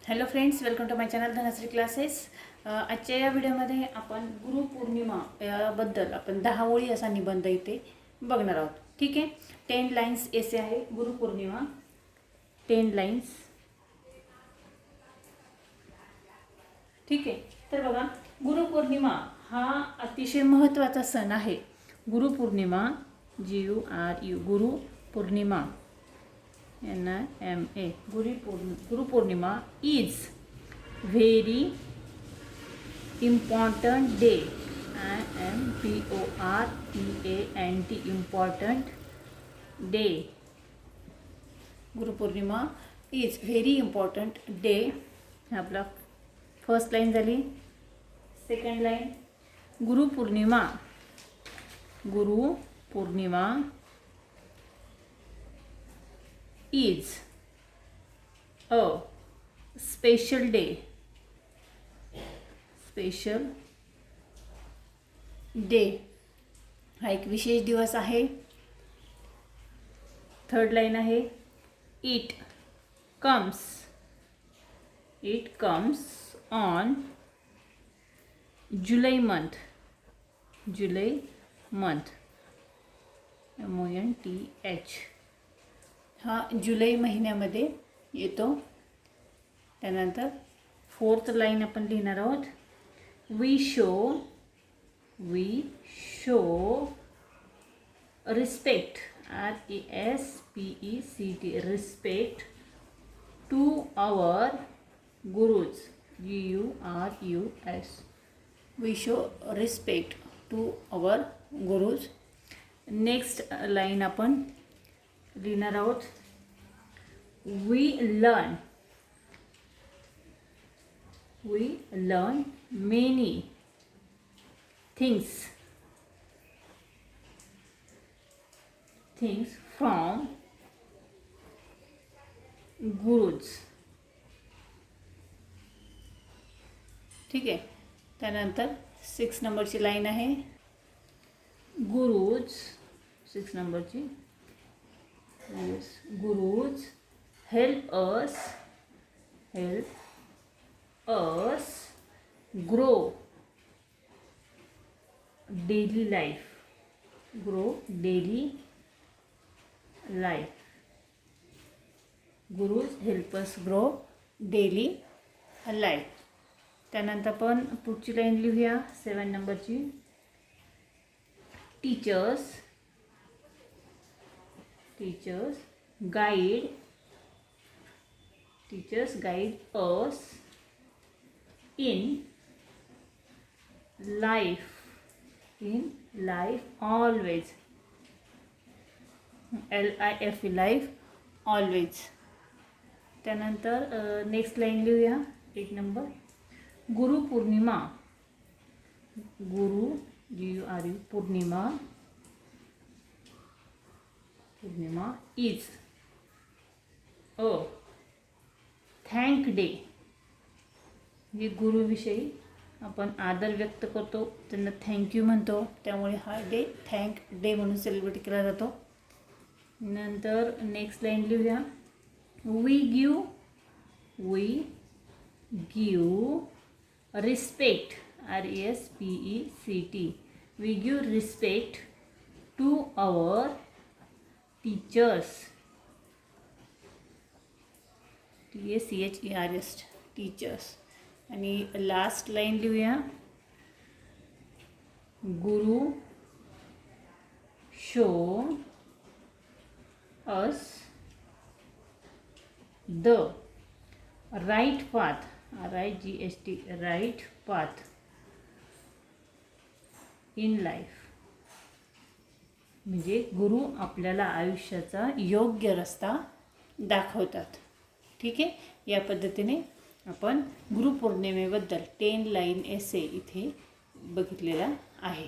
Hello friends, welcome to my channel Dhanashree classes. आजच्या या व्हिडिओमध्ये आपण गुरुपौर्णिमा याबद्दल आपण 10 ओळी असा निबंध इथे बघणार आहोत. ठीक आहे. 10 लाईन्स एसे आहे गुरुपौर्णिमा. 10 लाईन्स. ठीक आहे. तर बघा, गुरुपौर्णिमा हा अतिशय महत्त्वाचा सण आहे. Gurupurnima GURU Gurupurnima NIMA Gurupurnima is very important day. IMPORTANT important day. Gurupurnima is very important day. आपला फर्स्ट लाईन झाली. Second line, Gurupurnima is a special day. हा एक विशेष दिवस आहे. थर्ड लाईन आहे, it comes on July month MONTH. हा जुलै महिन्यामध्ये येतो. त्यानंतर फोर्थ लाईन आपण लिहिणार आहोत. We show respect RESPECT respect to our gurus GURUS. We show respect to our gurus. Next line आपण लिहिणार आहोत. We learn many things from gurus. ठीक आहे. त्यानंतर 6 नंबरची लाईन आहे. गुरुज 6 नंबरची. Gurus help us grow daily life. Gurus help us grow daily life. त्यानंतर आपण पुढची लाईन लिहूया 7 नंबरची. Teachers guide us in life always. LIFE life always. त्यानंतर नेक्स्ट लाईन लिहूया 8 नंबर. Gurupurnima GURU Purnima is a thank day. हे गुरुविषयी आपण आदर व्यक्त करतो, त्यांना थँक्यू म्हणतो. त्यामुळे हा डे थँक डे म्हणून सेलिब्रेट केला जातो. नंतर नेक्स्ट लाईन लिहूया. We give respect RESPECT. We give respect to our teachers TACHERS teachers. आणि लास्ट लाईन लिहूया. Guru show us the right path RIGHT right path in life. म्हणजे गुरु आपल्याला आयुष्याचा योग्य रस्ता दाखवतात. ठीक आहे. या पद्धतीने आपण गुरुपौर्णिमेबद्दल 10 लाईन एसे इथे बघितलेला आहे.